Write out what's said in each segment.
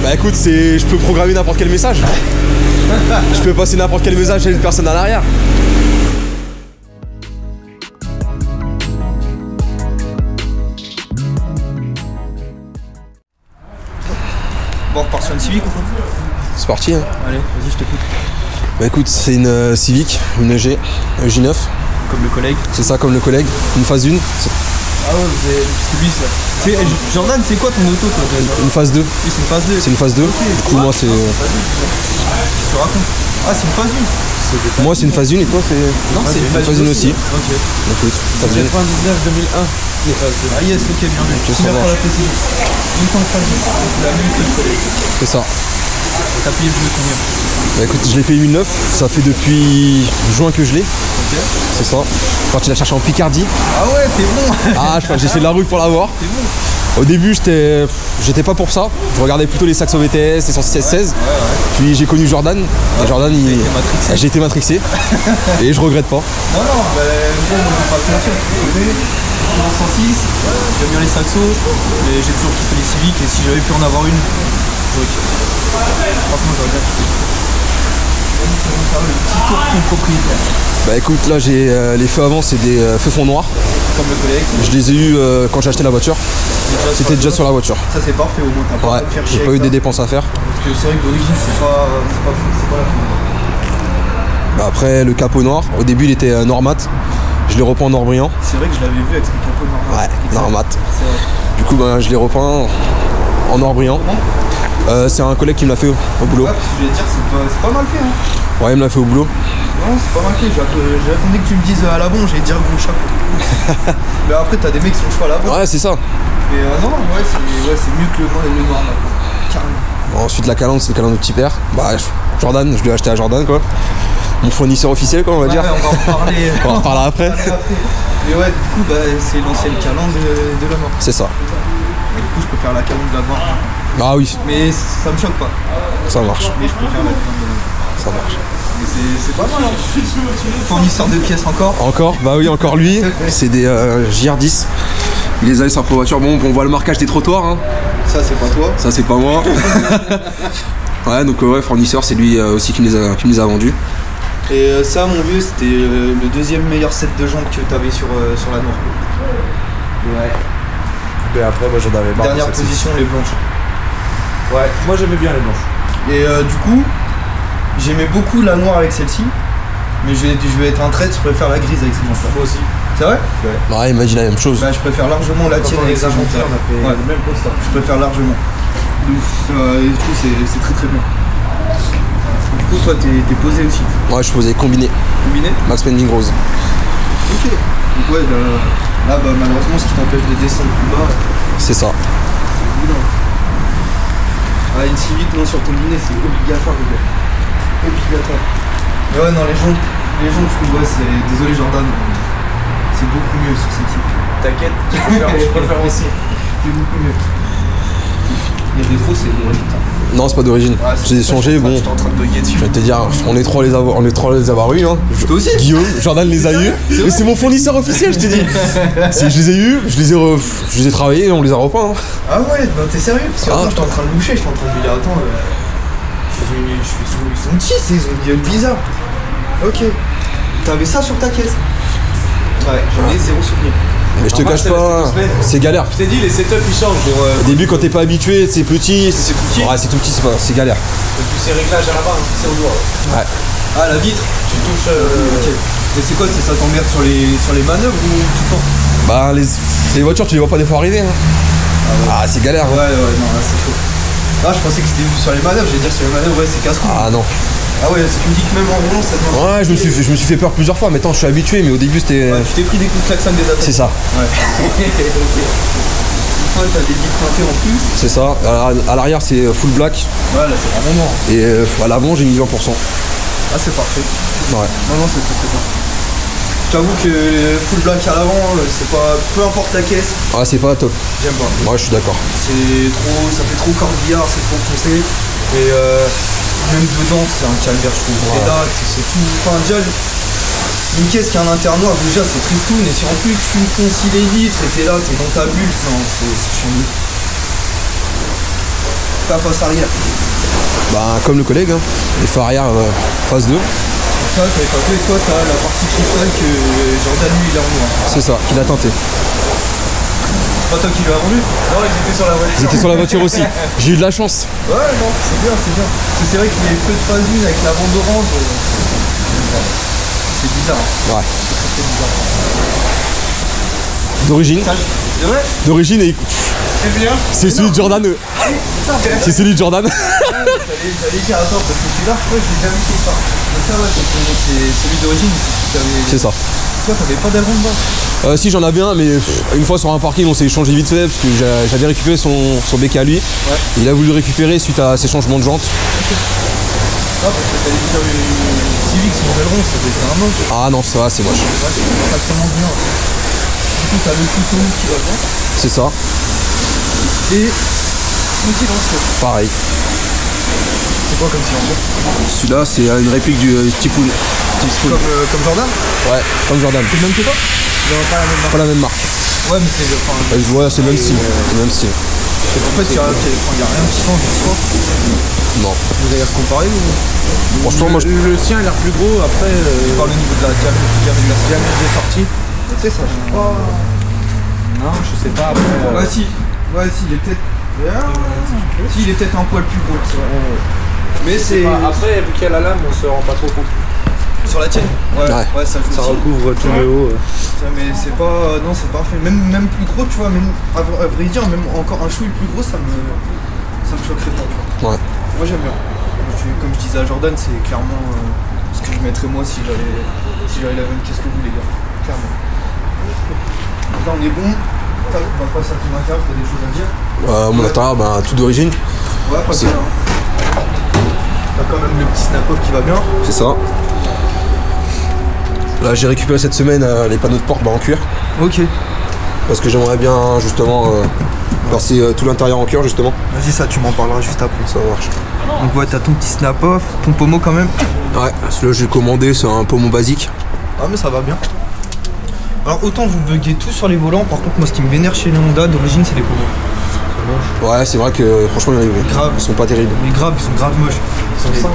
Bah écoute, je peux programmer n'importe quel message. Je peux passer n'importe quel message à une personne à l'arrière. Bon, on repart sur une Civic ou quoi? C'est parti hein. Allez, vas-y, je t'écoute. Bah écoute, c'est une Civic, une EG, J9. Comme le collègue. C'est ça, comme le collègue, une phase 1. Ah ouais, c'est lui ça. Jordan, c'est quoi ton auto toi? Une phase 2. Oui, c'est une phase 2. C'est une phase 2. Okay, du coup, moi c'est. Qu'est-ce que tu racontes? Ah, c'est une phase 1. Moi c'est une phase 1 et toi c'est. Non, c'est une phase 1 aussi. Ok. Écoute, phase 1. 99-2001. Ah yes, ok, bien vu. Je Combien fois la précision? Une fois de phase 2. La même que le collègue. C'est ça. T'as payé le jeu combien? Bah écoute, je l'ai payé 1009, ça fait depuis juin que je l'ai. Ok. C'est ça. Quand tu l'as cherché en Picardie. Ah ouais, t'es bon. Ah, j'ai fait de la rue pour l'avoir. T'es bon. Au début, j'étais pas pour ça. Je regardais plutôt les Saxo VTS, les 116. Ouais. Puis j'ai connu Jordan. Et Jordan, j'ai été matrixé. Et je regrette pas. Non, bah bon, moi je vais pas te mentir. Je connais. En 106, j'aime bien les Saxo, mais j'ai toujours kiffé les Civic. Et si j'avais pu en avoir une, j'aurais kiffé. Franchement, j'aurais bien kiffé. Le petit tour de ton propriétaire. Bah écoute, là j'ai les feux avant, c'est des feux fond noirs. Comme le collègue. Je les ai eus quand j'ai acheté la voiture. C'était déjà sur la voiture. Ça c'est parfait, au moins t'as pas à te faire chier. J'ai pas eu des dépenses à faire. Parce que c'est vrai que d'origine c'est pas la fin. Bah après le capot noir, au début il était Normat. Je l'ai repeint en or brillant. C'est vrai que je l'avais vu avec son capot Normat. Ouais, Normat. C'est vrai. Du coup bah, je l'ai repeint en or brillant. C'est un collègue qui me l'a fait au boulot. Ouais, parce que je vais dire c'est pas mal fait hein. Ouais, il me l'a fait au boulot. Non, c'est pas mal fait. J'attendais que tu me dises à la bon, j'allais dire gros chapeau. Mais après, t'as des mecs qui sont choix à la bon. Ouais, c'est ça. Mais non, ouais, c'est mieux que le noir là. Carrément. Bon, ensuite, la calandre, c'est le calandre de petit père. Bah, Jordan, je l'ai acheté à Jordan quoi. Mon fournisseur officiel, quoi, on va dire. Ouais, on va en reparler. On en reparlera après. Mais ouais, du coup, bah, c'est l'ancienne calandre de la mort. C'est ça. Et du coup, je peux faire la calandre de la mort. Ah oui. Mais ça me choque pas. Ça marche. Mais je préfère la calandre de la mort. Ça marche. Mais c'est pas mal. Hein. Fournisseur de pièces encore. Encore, bah oui, encore lui. C'est des JR10. Il les a eu sur la voiture. Bon, on voit le marquage des trottoirs. Hein. Ça, c'est pas toi. Ça, c'est pas moi. Ouais, donc ouais, fournisseur, c'est lui aussi qui me les a vendus. Et ça, mon vieux, c'était le deuxième meilleur set de jantes que t'avais sur la noire. Ouais. Et après, moi j'en avais marre. Dernière position, les blanches. Ouais, moi j'aimais bien les blanches. Et du coup, j'aimais beaucoup la noire avec celle-ci. Mais je vais être un trait, je préfère la grise avec ces jantes-là. Moi aussi. C'est vrai? Ouais, il m'a dit la même chose. Bah, je préfère largement la tienne avec ces jantes-là. On a fait le même constat. Je préfère largement. Donc, et du coup, c'est très très bien. Du coup, toi, t'es posé aussi. Ouais, je faisais combiné. Combiné? Max Pending Rose. Ok. Donc, ouais, là, bah, malheureusement, ce qui t'empêche de descendre plus bas, C'est ça. c'est évident. Ah, une Civic, non, sur combiné, c'est obligatoire, les gars. Obligatoire. Mais ouais, non, les gens, je trouve, ouais, c'est. Désolé, Jordan. C'est beaucoup mieux sur cette Civic. T'inquiète, je préfère aussi. C'est beaucoup mieux. Les défauts, c'est le résultat. Non, c'est pas d'origine. Ouais, J'ai changé, bon. J'étais en train de bugger dessus. Je vais te dire, on est trois à les avoir eu. Hein. Toi aussi? Guillaume, Jordan les a eu. Mais c'est mon fournisseur officiel, je t'ai dit. Je les ai eu, je les ai travaillés et on les a repeints. Hein. Ah ouais, non, t'es sérieux? Parce que Ah, j'étais en train de loucher, j'étais en train de me dire, attends, ils sont petits, ils ont une gueule bizarre. Ok. T'avais ça sur ta caisse? Ouais, j'en ai zéro souvenir. Mais je te cache pas, c'est galère. Je t'ai dit, les setups ils changent. Au début, quand t'es pas habitué, c'est petit. C'est tout petit. Ouais, c'est tout petit, c'est galère. Et puis ces réglages à la main, c'est au doigt. Ouais. Ah, la vitre? Tu touches. Ok. Et c'est quoi? Ça t'emmerde sur les manœuvres ou tout le temps? Bah, les voitures, tu les vois pas des fois arriver. Hein. Ah, c'est galère. Ouais, non, là c'est chaud. Là, je pensais que c'était vu sur les manœuvres, j'allais dire sur les manœuvres, ouais, c'est casse-cou. Ah non. Ah ouais, tu me dis que même en roulant, ça te Ouais, je me suis fait peur plusieurs fois. Maintenant, je suis habitué, mais au début, c'était. Ouais, tu t'es pris des coups de klaxon des attaques. C'est ça. Ouais. Une fois, t'as des guides teintés en plus. C'est ça. À l'arrière, c'est full black. Ouais, là, c'est vraiment noir. Et à l'avant, j'ai mis 20%. Ah, c'est parfait. Ouais. Non, c'est très très bien. J'avoue que full black à l'avant, c'est pas. Peu importe la caisse, Ah, c'est pas top. j'aime pas. Ouais, je suis d'accord. C'est trop. Ça fait trop corbillard, c'est trop foncé. Et même dedans, c'est un calvaire, je trouve. Ouais. Et là, c'est tout. Enfin, déjà, une caisse qui a un intérieur noir, déjà, c'est tristoun. Et si en plus tu fonces les vitres et t'es là, t'es dans ta bulle, non, c'est chiant. ta face arrière. Bah, comme le collègue, hein. Les phares arrière, phase 2. Ça, t'avais pas fait, toi, t'as la partie cristal que Jordan, lui, il a rendu. C'est ça, qu'il a tenté. C'est pas toi qui l'as rendu? Non, ils étaient sur la voiture. Ils étaient sur la voiture aussi. J'ai eu de la chance. Ouais, non, c'est bien, c'est bien. Parce que c'est vrai qu'il y avait peu de phase 1 avec la bande orange. C'est bizarre. Ouais. C'est bizarre. D'origine. C'est vrai? D'origine et C'est bien. c'est celui de Jordan. C'est celui de Jordan. J'allais dire, attends, parce que celui-là, je crois que je l'ai jamais fait ça. Donc ça, ouais, c'est celui d'origine. C'est ça. Toi, t'avais pas d'aileron dedans? Si, j'en avais un, mais une fois sur un parking, on s'est échangé vite fait parce que j'avais récupéré son béquet à lui. Ouais. Il a voulu le récupérer suite à ses changements de jantes. Ah, parce que t'allais dire une Civic sans aileron, ça devait être un moche. Ah non, ça va, c'est moche. Ouais, c'est pas tellement bien. Du coup, t'as le couteau qui va bien. C'est ça, Et le silencieux. pareil. C'est quoi comme silencieux? Celui-là, c'est une réplique du Steve Spoon. Comme Jordan? Ouais, comme Jordan. C'est le même que toi? Non, pas la même marque. Pas la même marque. Ouais, mais c'est le. Enfin, Je vois, c'est le même style. C'est le même style. en fait, il y a rien qui change du sport. Non. Vous allez comparer ou? Franchement, moi je. Le sien, il a l'air plus gros. Après, Par le niveau de la diamètre des sorties. Tu sais, ça change pas. non, je sais pas. Après, Ouais, si. Ouais, si, il est peut-être. Si, il est peut-être un poil plus gros, c'est vrai. Mais c'est. Après, vu qu'il y a la lame, on se rend pas trop compte. Sur la tienne? Ouais, Ouais. ça joue Ça aussi. recouvre tout le haut. Ça, mais c'est pas. Non, c'est parfait. Même plus gros, tu vois, même. À vrai dire, même encore un chouille plus gros, ça me choquerait pas, tu vois. Ouais. Moi, j'aime bien. Comme je disais à Jordan, c'est clairement ce que je mettrais moi si j'avais la même caisse que vous, les gars. Clairement. Donc là, on est bon. Tac, on va passer à ton intérieur, t'as des choses à dire? Mon intérieur, bah, tout d'origine. Ouais, pas C'est- bien. Hein. T'as quand même le petit snap-off qui va bien. C'est ça. Là, j'ai récupéré cette semaine les panneaux de porte en cuir. Ok. Parce que j'aimerais bien, justement, passer tout l'intérieur en cuir, justement. Vas-y, ça, tu m'en parleras juste après. Ça marche. Donc, ouais, t'as ton petit snap-off, ton pommeau quand même. Ouais, celui-là, j'ai commandé, c'est un pommeau basique. Ah, mais ça va bien. Alors, autant vous buguez tout sur les volants, par contre, moi, ce qui me vénère chez les Honda d'origine, c'est les pommeaux. Ouais, c'est vrai que, franchement, Grave. ils sont pas terribles. Mais grave, ils sont grave moches. Ils sont simples.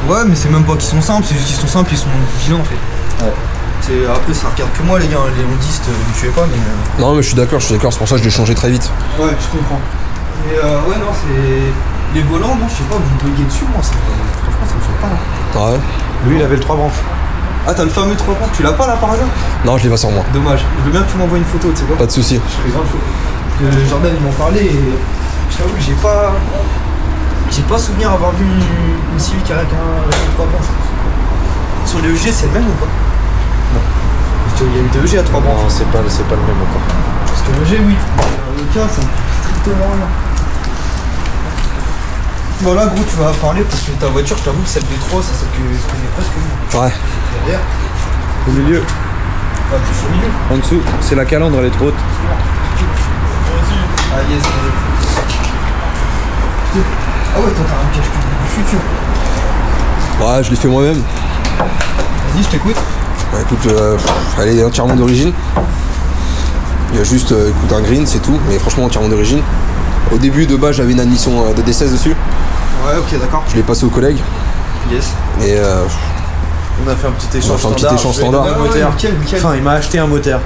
Ouais, mais c'est même pas qu'ils sont simples, c'est juste qu'ils sont simples, ils sont vilains en fait. Ouais. Après, ça regarde que moi, les gars, les hondistes, ne me tuez pas, mais. Non, mais je suis d'accord, c'est pour ça que je l'ai changé très vite. Ouais, je comprends. Mais ouais, non, c'est. Les volants, non, je sais pas, vous me buguez dessus, moi, franchement, ça me choque pas là. Ah ouais. Lui, il avait le 3 branches. Ah, t'as le fameux 3 points, tu l'as pas là par hasard? Non, je l'ai pas sur moi. Dommage, je veux bien que tu m'envoies une photo, tu sais quoi? Pas de soucis. Je serais grave chaud. Parce que Jordan, il m'en parlait et. Je t'avoue que j'ai pas. J'ai pas souvenir avoir vu une Civic avec un 3 branches. Sur les EG, c'est le même ou pas? Non. Parce qu'il y a eu des EG à 3 branches. Non, c'est pas le même encore. Parce que l'EG, oui. Le cas, ça me fait strictement rien. Voilà, gros, tu vas parler parce que ta voiture, je t'avoue que celle des 3, c'est celle que je connais presque mieux. Ouais. Derrière, Au milieu, pas plus au milieu. en dessous, c'est la calandre, elle est trop haute. Ah, yes, ah ouais, toi, t'as un cache du futur. Ouais, je l'ai fait moi-même. Vas-y, je t'écoute. Bah, écoute, elle est entièrement d'origine. Il y a juste écoute, un green, c'est tout, mais franchement entièrement d'origine. Au début, de base, j'avais une admission de D16 dessus. Ouais, ok, d'accord. Je l'ai passé au collègue. Yes. Et On a fait un petit échange fait un petit standard. échange Je lui ai standard. donné un Ouais, moteur. nickel. Enfin, il m'a acheté un moteur.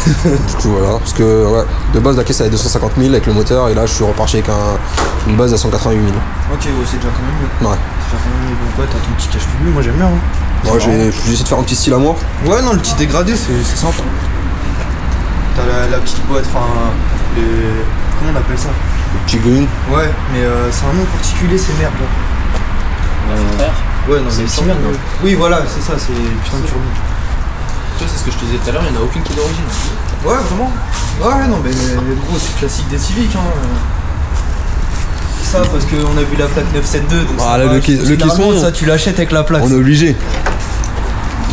du coup, voilà. Parce que, ouais, de base, la caisse, elle est 250 000 avec le moteur. Et là, je suis reparti avec une base à 188 000. Ok, ouais, c'est déjà quand même mieux. Ouais. C'est déjà quand même mieux. Donc, ouais, t'as ton petit cache public, moi j'aime bien. Hein. Moi, j'ai essayé de faire un petit style à moi. Ouais, non, le petit dégradé, c'est sympa. T'as la petite boîte, enfin, les. Comment on appelle ça? Le petit green. Ouais, mais c'est un nom particulier, c'est merde. Là. Ouais, non, mais c'est merde. non. Oui, voilà, c'est ça, c'est putain de turbo. Tu vois, c'est ce que je te disais tout à l'heure, il n'y en a aucune qui est d'origine. Ouais, vraiment. Ouais, non, mais gros, c'est classique des Civic, hein. Ça, parce qu'on a vu la plaque 972. Donc Ah, ça là, va, le caisson, ça, tu l'achètes avec la plaque. On est obligé.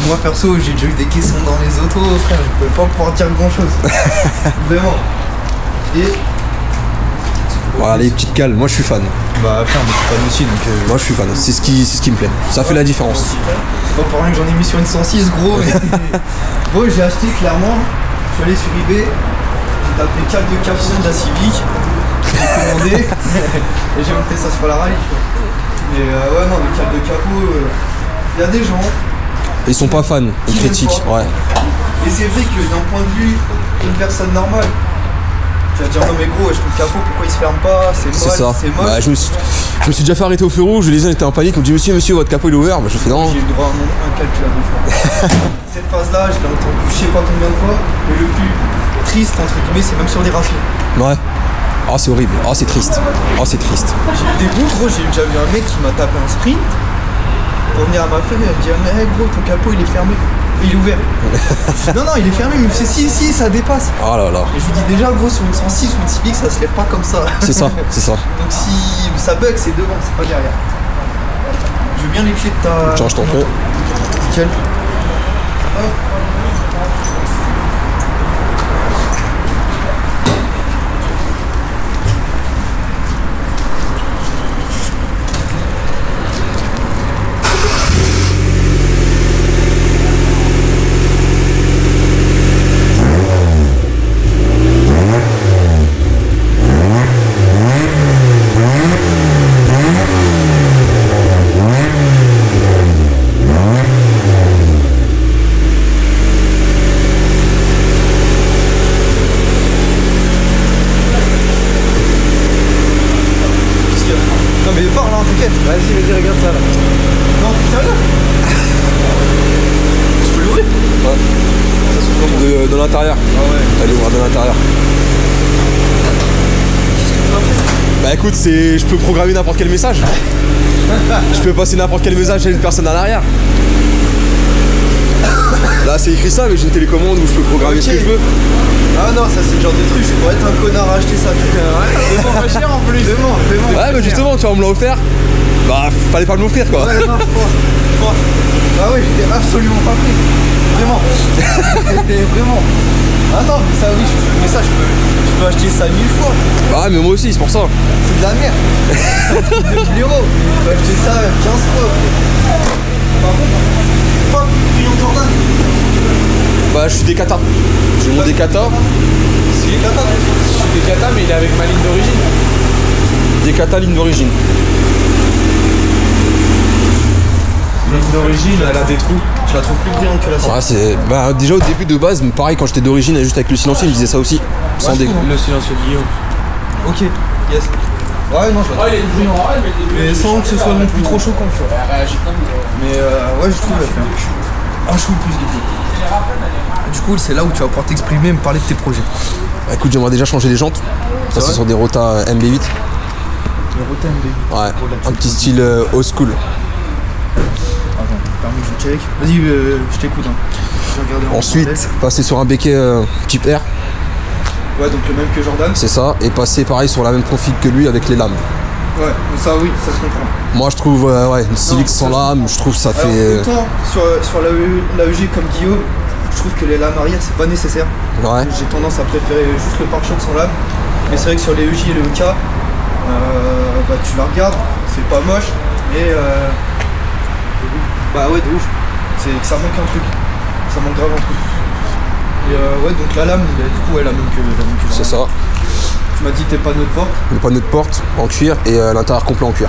Moi, perso, j'ai déjà eu des caissons dans les autos, frère, je peux pas pouvoir dire grand chose. Vraiment. Et. Voilà, les petites cales. Moi, je suis fan. Bah, frère, moi, je suis fan aussi, donc. Moi, je suis fan. C'est ce qui me plaît. Ça fait la différence. C'est pas pour rien que j'en ai mis sur une 106, gros. Mais... Bon, j'ai acheté clairement. Je suis allé sur eBay. J'ai tapé 4 de caption de la Civic. commandé et j'ai monté ça sur la rail. Mais ouais, non, le câble de capot, il y a des gens. Ils sont pas fans, ils critiquent, ouais. Et c'est vrai que d'un point de vue d'une personne normale, tu vas dire non mais gros, je trouve le capot, pourquoi il se ferme pas, c'est C'est ça. moche, c'est moche. Bah, je me suis déjà fait arrêter au feu rouge, les gens étaient en panique, on me dit monsieur, votre capot il est ouvert. Bah, je fais non. J'ai eu le droit à un incalculable de fois. Cette phase-là, je l'ai entendue je sais pas combien de fois, mais le plus triste, entre guillemets, c'est même sur des rafles. Ouais. Oh, c'est horrible. Oh, c'est triste. Oh, c'est triste. J'ai eu des bouts, gros, j'ai déjà vu un mec qui m'a tapé un sprint pour venir à ma feuille, il m'a dit mais gros, ton capot il est fermé. Et il est ouvert. Je dis, non, il est fermé, mais il me fait si, ça dépasse. Oh là là. Et je lui dis déjà, gros, sur une 106 ou une Civic, ça se lève pas comme ça. C'est ça, c'est ça. Donc si ça bug, c'est devant, c'est pas derrière. Je veux bien les clés de ta. Tiens, je t'en prie. Nickel. Non mais parle hein, t'inquiète. Vas-y, regarde ça là. Non, t'es sérieux? Je peux l'ouvrir? Ouais. Ça s'ouvre de l'intérieur. Ah ouais. Elle ouvre de l'intérieur. Bah écoute, je peux programmer n'importe quel message. Je peux passer n'importe quel message à une personne à l'arrière. Là c'est écrit ça, mais j'ai une télécommande où je peux programmer ce que je veux. Ah non, ça c'est le genre de truc, je pourrais être un connard à acheter ça. Demande pas cher en plus. Demande. Ouais, mais justement, tu vois, on me l'a offert. Bah, fallait pas me l'offrir quoi. Ouais, non, franchement. Ah oui, j'étais absolument pas pris. Vraiment. Vraiment. Ah non, mais ça oui, mais ça je peux acheter ça 1000 fois. Bah, mais moi aussi, c'est pour ça. C'est de la merde. Ça coûte 2000 €. Je peux acheter ça 15 fois. Par contre, hop, Crayon Jordan. Bah, je suis des katas. J'ai mon des katas. C'est les katas. Je suis des katas, mais il est avec ma ligne d'origine. Des katas ligne d'origine. Ligne d'origine, elle a des trous. Je la trouve plus brillante que la sienne. Ouais, c'est. Bah, déjà au début de base, pareil, quand j'étais d'origine, juste avec le silencieux, il me disait ça aussi. Sans dégoût. Le silencieux de Guillaume. Ok, yes. Ouais, non, je la trouve. Mais sans que ce soit non plus trop choquant, tu vois. Mais ouais, je trouve qu'elle fait un chou plus de. Du coup, c'est là où tu vas pouvoir t'exprimer et me parler de tes projets. Bah, écoute, j'aimerais déjà changer les jantes. Passer vrai sur des Rota MB8. Le Rota MB. Ouais, un petit style old school. Attends, permis que je check. Vas-y, je t'écoute. Hein. Je vais regarder en Ensuite, parallèle. passer sur un béquet type R, Ouais, donc le même que Jordan. c'est ça. Et passer pareil sur la même config que lui avec les lames. Ouais, ça oui, ça se comprend. Moi, je trouve, ouais, une Civic sans lame, je trouve ça Alors, fait. autant sur la EG comme Guillaume, je trouve que les lames arrière c'est pas nécessaire. Ouais. J'ai tendance à préférer juste le pare-choc sans lame. Mais c'est vrai que sur les EJ et le EK, bah, tu la regardes, c'est pas moche, mais bah ouais, de ouf. C'est que ça manque un truc. Ça manque grave un truc. Et ouais, donc la lame, bah, du coup, ouais, la même que C'est ça. Tu m'as dit tes panneaux de porte. Le panneau de porte en cuir et l'intérieur complet en cuir.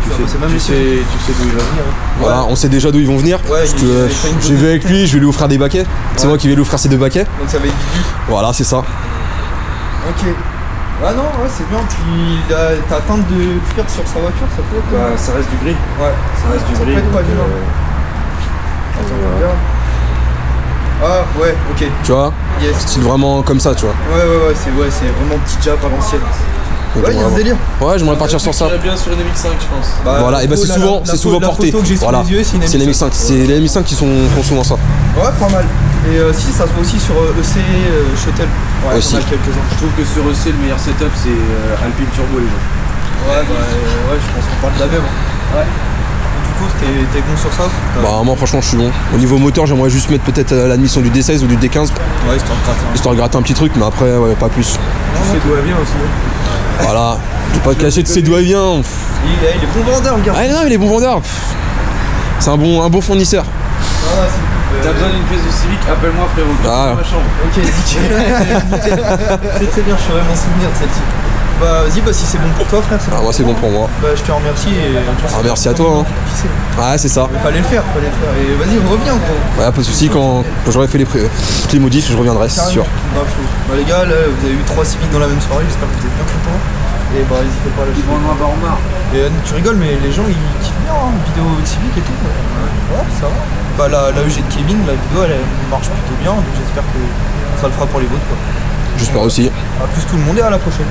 C'est même Tu sais d'où il va venir. Hein. Voilà, on sait déjà d'où ils vont venir. Ouais, parce il- que, il avait fait une j'ai vu avec lui, je vais lui offrir des baquets. C'est Ouais. moi qui vais lui offrir ces 2 baquets. Donc ça va être du. Voilà, c'est ça. Ok. Ah non, ouais, c'est bien. Puis ta teinte de cuir sur sa voiture, ça peut être. Bah, ça reste du gris. Ouais, Ça reste du ça gris. peut être pas donc, vilain. Attends, on regarde. Ah ouais, ok. Tu vois, Yes. style vraiment comme ça, tu vois. Ouais, c'est vraiment petit jab à l'ancienne. Donc, Ouais, il y a ce vraiment. délire. Ouais, j'aimerais partir sur ça. J'irais bien sur une MX5, je pense. Bah, Voilà, et bah c'est souvent la porté. photo que j'ai sous Voilà, les yeux, c'est une c'est les MX5. C'est les MX5 qui font souvent ça. Ouais, pas mal. Et si, ça se voit aussi sur EC Shuttle. Ouais, Aussi. on a quelques-uns. Je trouve que sur EC, le meilleur setup, c'est Alpine Turbo, les gens. Ouais, ouais, je pense qu'on parle de la même. Hein. Ouais. Du coup, t'es bon sur ça? Bah, moi, franchement, je suis bon. Au niveau moteur, j'aimerais juste mettre peut-être l'admission du D16 ou du D15, Ouais, histoire de gratter. histoire de gratter un petit truc, mais après, ouais, pas plus. Tu sais d'où elle vient aussi. Voilà, j'ai pas caché de ses doigts vient. Il est bon vendeur, le gars. Ah non, il est bon vendeur. C'est un bon fournisseur. Ah, c'est cool. T'as besoin d'une pièce de Civic, appelle-moi frérot. Ah. Dans ma chambre. Ok, nickel. C'est très bien, je saurais m'en souvenir de celle-ci. Bah vas-y, bah si c'est bon pour toi frère, c'est Ah, bon. moi c'est bon pour moi. Bah je te remercie et Merci à toi, hein. Ouais, c'est ça. Il fallait le faire, Et vas-y, reviens gros. Ouais, pas de soucis, quand j'aurai fait toutes les modifs, je reviendrai, c'est sûr. Grave chaud. Bah les gars, là vous avez eu 3 civiques dans la même soirée, j'espère que vous êtes bien contents. Et bah n'hésitez pas à lâcher. Et tu rigoles, mais les gens ils kiffent bien, hein, vidéo civique et tout. Ouais, ça va. Bah la EG de Kevin, la vidéo elle marche plutôt bien, donc j'espère que ça le fera pour les vôtres quoi. J'espère aussi. A plus tout le monde et à la prochaine.